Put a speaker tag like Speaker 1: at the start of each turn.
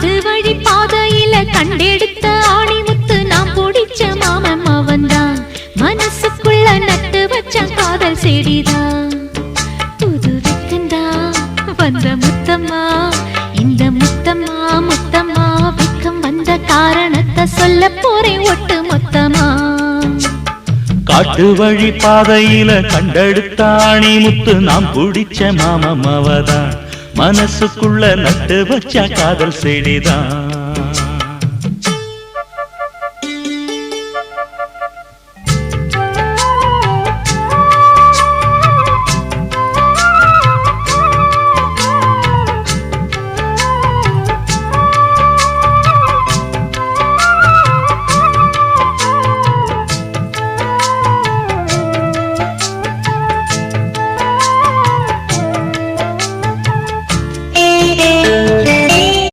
Speaker 1: காட்டு வழி பாதையில கண்டெடுத்த ஆணி முத்து நாம் பிடிச்ச மாமன் அவன்தான் மனசுக்குள்ள நட்டு வச்ச காதல் செடிதான் புது வெக்கந்தா வந்த முத்தம்மா இந்த முத்தம்மா முத்தம்மா வெக்கம் வந்த காரணத்தை சொல்ல போறேன் ஒட்டு மொத்தமா
Speaker 2: காட்டு வழி பாதையில கண்டெடுத்த ஆணி முத்து நாம் பிடிச்ச மாமன் அவதான் மனசுக்குள்ள நட்டு வச்ச காதல் செடிதான்